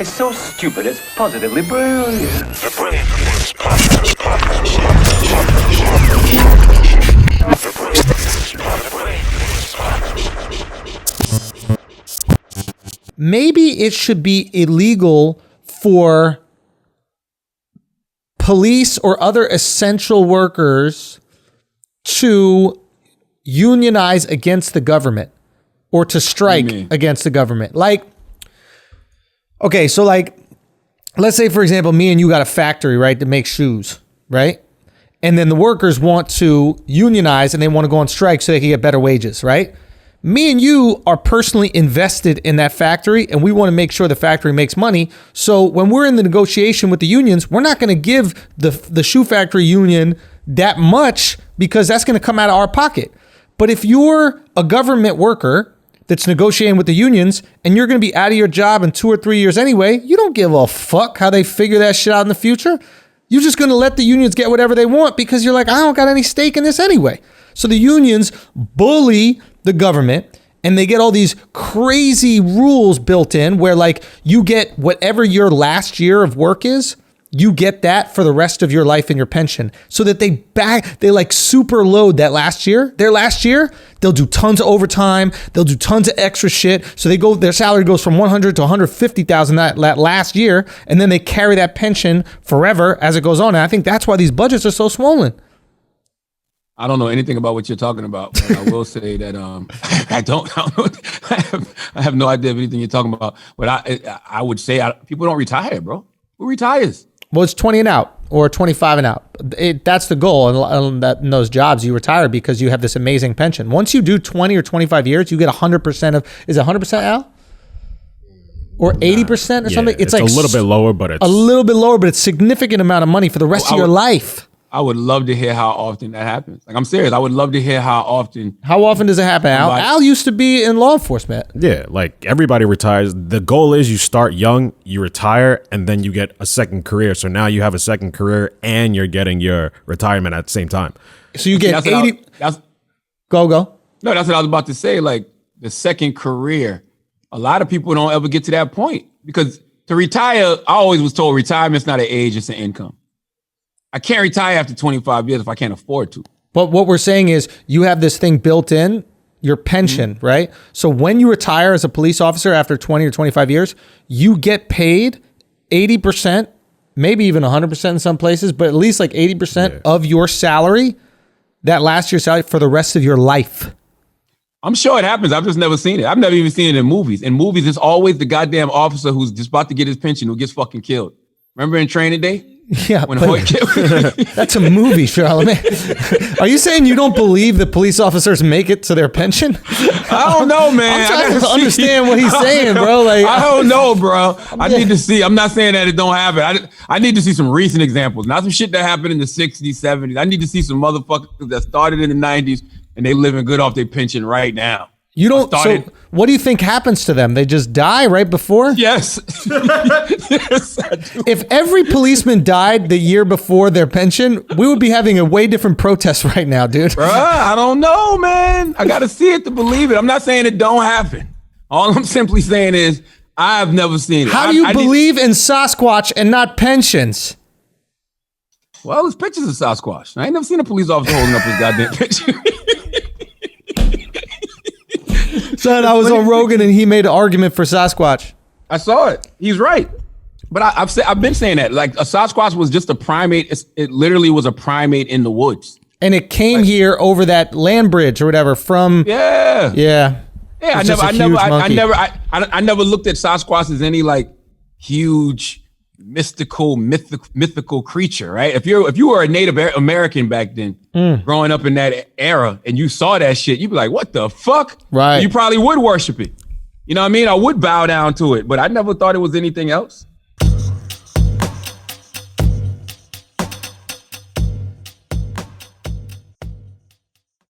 It's so stupid, it's positively brilliant. The Brilliant Maybe it should be illegal for police or other essential workers to unionize against the government or to strike against the government. Like, okay, so like, let's say, for example, me and you got a factory, right, that makes shoes, right? And then the workers want to unionize and they want to go on strike so they can get better wages, right? Me and you are personally invested in that factory and we want to make sure the factory makes money. So when we're in the negotiation with the unions, we're not going to give the shoe factory union that much because that's going to come out of our pocket. But if you're a government worker that's negotiating with the unions and you're going to be out of your job in 2 or 3 years anyway, you don't give a fuck how they figure that shit out in the future. You're just going to let the unions get whatever they want because you're like, I don't got any stake in this anyway. So the unions bully the government and they get all these crazy rules built in where like you get whatever your last year of work is, you get that for the rest of your life in your pension so that they like super load that last year. Their last year, they'll do tons of overtime. They'll do tons of extra shit. So their salary goes from 100 to 150,000 that last year. And then they carry that pension forever as it goes on. And I think that's why these budgets are so swollen. I don't know anything about what you're talking about, but I will say that I have no idea of anything you're talking about. But I would say people don't retire, bro. Who retires? Well, it's 20 and out or 25 and out. That's the goal. And in those jobs, you retire because you have this amazing pension. Once you do 20 or 25 years, you get 100% of, is it 100% Al? Or 80% or something? It's like a little bit lower, but it's a little bit lower, but it's significant amount of money for the rest of your life. I would love to hear how often that happens. Like, I'm serious. I would love to hear how often. How often does it happen, Al? Al used to be in law enforcement. Yeah, like everybody retires. The goal is you start young, you retire, and then you get a second career. So now you have a second career and you're getting your retirement at the same time. So you get 80. Go. No, that's what I was about to say. Like the second career, a lot of people don't ever get to that point because to retire, I always was told retirement's not an age, it's an income. I can't retire after 25 years if I can't afford to. But what we're saying is you have this thing built in, your pension, right? So when you retire as a police officer after 20 or 25 years, you get paid 80%, maybe even 100% in some places, but at least like 80% of your salary, that last year's salary for the rest of your life. I'm sure it happens. I've just never seen it. I've never even seen it in movies. In movies, it's always the goddamn officer who's just about to get his pension who gets fucking killed. Remember in Training Day? Yeah, that's a movie, Charlamagne. Are you saying you don't believe that police officers make it to their pension? I don't know, man. I'm trying to understand what he's saying, bro. Like, I don't know, bro. I need to see. I'm not saying that it don't happen. I need to see some recent examples, not some shit that happened in the 60s, 70s. I need to see some motherfuckers that started in the 90s and they living good off their pension right now. You don't. So what do you think happens to them? They just die right before? Yes. Yes, I do. If every policeman died the year before their pension, we would be having a way different protest right now, dude. Bruh, I don't know, man. I got to see it to believe it. I'm not saying it don't happen. All I'm simply saying is I've never seen it. How do you believe in Sasquatch and not pensions? Well, there's pictures of Sasquatch. I ain't never seen a police officer holding up his goddamn picture. Son, I was on Rogan and he made an argument for Sasquatch. I saw it. He's right. But I've been saying that. Like, a Sasquatch was just a primate. It literally was a primate in the woods. And it came here over that land bridge or whatever from... Yeah. I never looked at Sasquatch as any, like, huge... mythical creature, right? If you were a Native American back then, growing up in that era, and you saw that shit, you'd be like, "What the fuck?" Right? You probably would worship it. You know what I mean? I would bow down to it, but I never thought it was anything else.